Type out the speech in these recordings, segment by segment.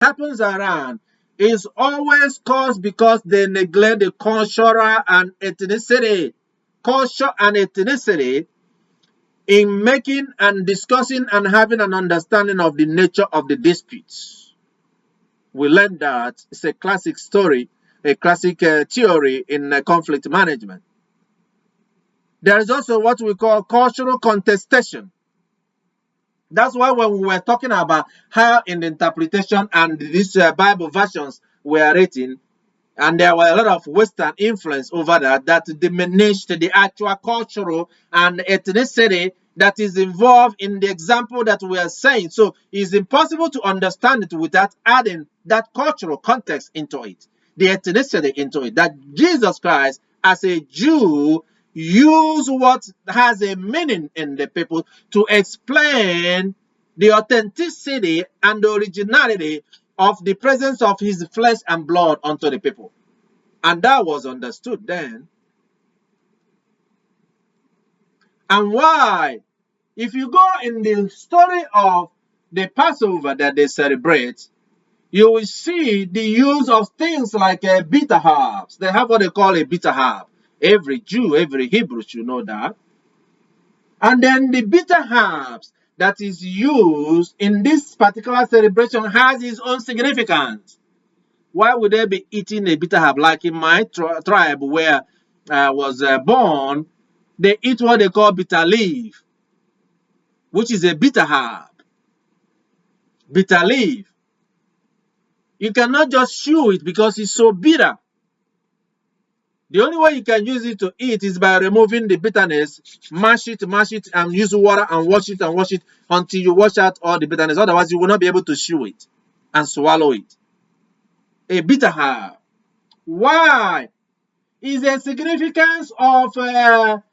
happens around is always caused because they neglect the culture and ethnicity in making and discussing and having an understanding of the nature of the disputes. We learned that it's a classic story, a classic theory in conflict management. There is also what we call cultural contestation. That's why when we were talking about how in the interpretation and these Bible versions were written, and there were a lot of Western influence over that diminished the actual cultural and ethnicity that is involved in the example that we are saying. So it's impossible to understand it without adding that cultural context into it, the ethnicity into it. That Jesus Christ, as a Jew, used what has a meaning in the people to explain the authenticity and the originality of the presence of his flesh and blood unto the people. And that was understood then. And why? If you go in the story of the Passover that they celebrate, you will see the use of things like bitter herbs. They have what they call a bitter herb. Every Jew, every Hebrew should know that. And then the bitter herbs that is used in this particular celebration has its own significance. Why would they be eating a bitter herb? Like in my tribe where I was born, they eat what they call bitter leaf, which is a bitter herb. Bitter leaf. You cannot just chew it because it's so bitter. The only way you can use it to eat is by removing the bitterness, mash it, and use water and wash it until you wash out all the bitterness. Otherwise, you will not be able to chew it and swallow it. A bitter herb. Why? Is a significance of their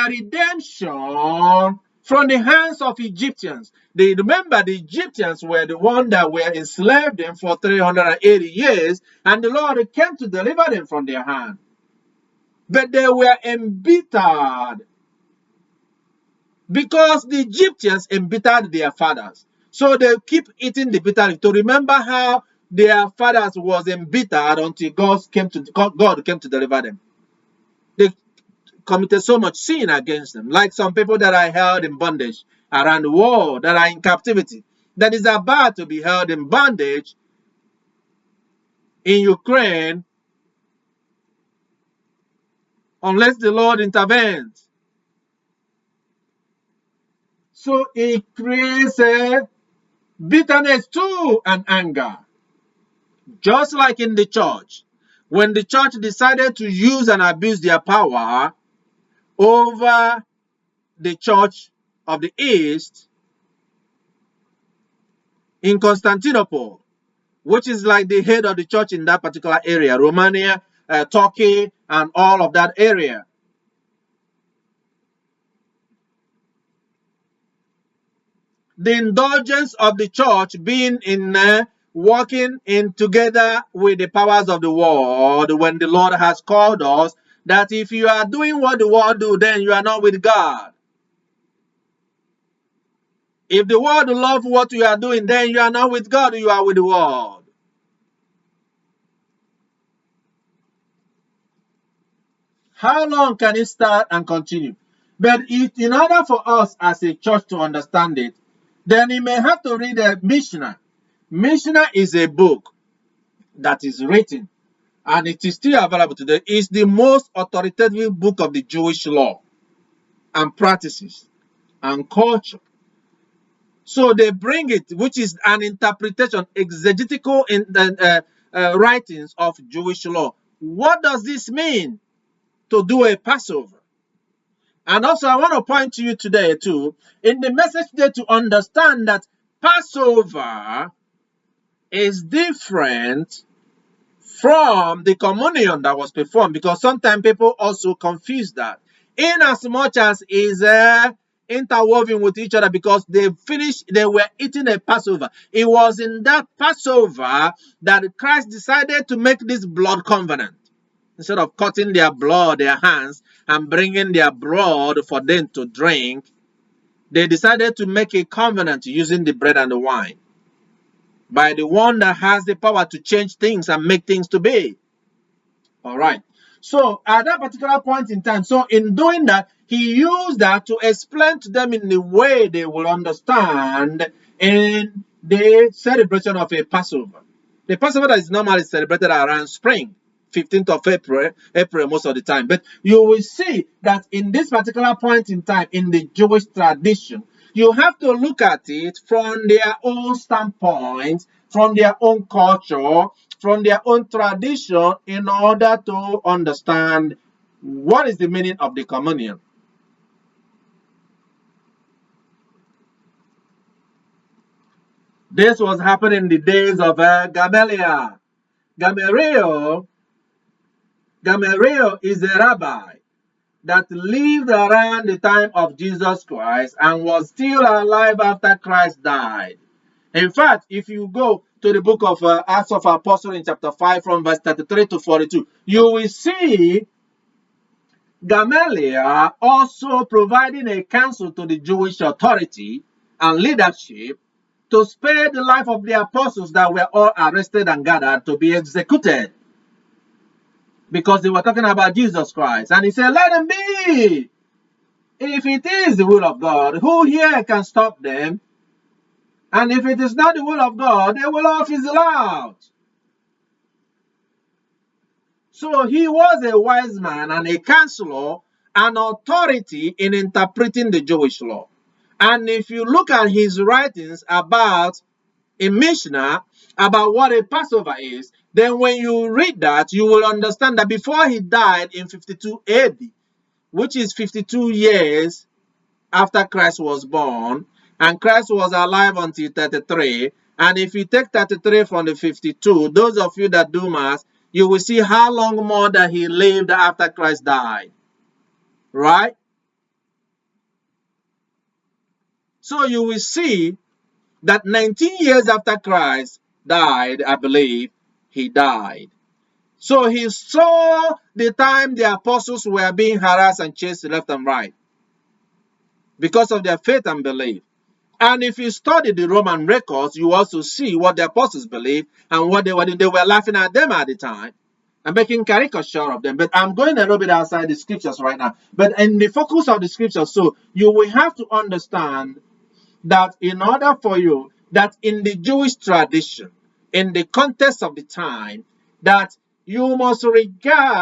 redemption from the hands of Egyptians. Remember, the Egyptians were the ones that were enslaved them for 380 years, and the Lord came to deliver them from their hand. But they were embittered because the Egyptians embittered their fathers. So they keep eating the bitter leaf to remember how their fathers was embittered until God came to deliver them. They committed so much sin against them, like some people that are held in bondage around the world, that are in captivity, that is about to be held in bondage in Ukraine unless the Lord intervenes. So it creates a bitterness too and anger. Just like in the church, when the church decided to use and abuse their power over the church of the East in Constantinople, which is like the head of the church in that particular area, Romania, Turkey, and all of that area. The indulgence of the church being in working in together with the powers of the world, when the Lord has called us, that if you are doing what the world do, then you are not with God. If the world love what you are doing, then you are not with God, you are with the world. How long can it start and continue? But in order for us as a church to understand it, then you may have to read a Mishnah. Mishnah is a book that is written, and it is still available today. It's the most authoritative book of the Jewish law and practices and culture. So they bring it, which is an interpretation, exegetical in the writings of Jewish law. What does this mean to do a Passover? And also, I want to point to you today, too, in the message today, to understand that Passover is different from the communion that was performed, because sometimes people also confuse that. In as much as is interwoven with each other, because they were eating a Passover. It was in that Passover that Christ decided to make this blood covenant. Instead of cutting their blood, their hands, and bringing their blood for them to drink, they decided to make a covenant using the bread and the wine. by the one that has the power to change things and make things to be. All right. So at that particular point in time, so in doing that, he used that to explain to them in the way they will understand in the celebration of a Passover. The Passover that is normally celebrated around spring, 15th of April most of the time. But you will see that in this particular point in time in the Jewish tradition, you have to look at it from their own standpoint, from their own culture, from their own tradition in order to understand what is the meaning of the communion. This was happening in the days of Gamaliel. Gamaliel is a rabbi that lived around the time of Jesus Christ and was still alive after Christ died. In fact, if you go to the book of Acts of Apostles in chapter 5 from verse 33 to 42, you will see Gamaliel also providing a counsel to the Jewish authority and leadership to spare the life of the apostles that were all arrested and gathered to be executed, because they were talking about Jesus Christ. And he said, let them be. If it is the will of God, who here can stop them? And if it is not the will of God, they will all fizzle out. So he was a wise man and a counselor, an authority in interpreting the Jewish law. And if you look at his writings about a Mishnah, about what a Passover is, then when you read that, you will understand that before he died in 52 AD, which is 52 years after Christ was born, and Christ was alive until 33, and if you take 33 from the 52, those of you that do math, you will see how long more that he lived after Christ died. Right? So you will see that 19 years after Christ died, I believe, he died. So he saw the time the apostles were being harassed and chased left and right because of their faith and belief. And if you study the Roman records, you also see what the apostles believed and what they were doing. They were laughing at them at the time and making caricature of them. But I'm going a little bit outside the scriptures right now. But in the focus of the scriptures, so you will have to understand that in order for you, that in the Jewish tradition, in the context of the time, that you must regard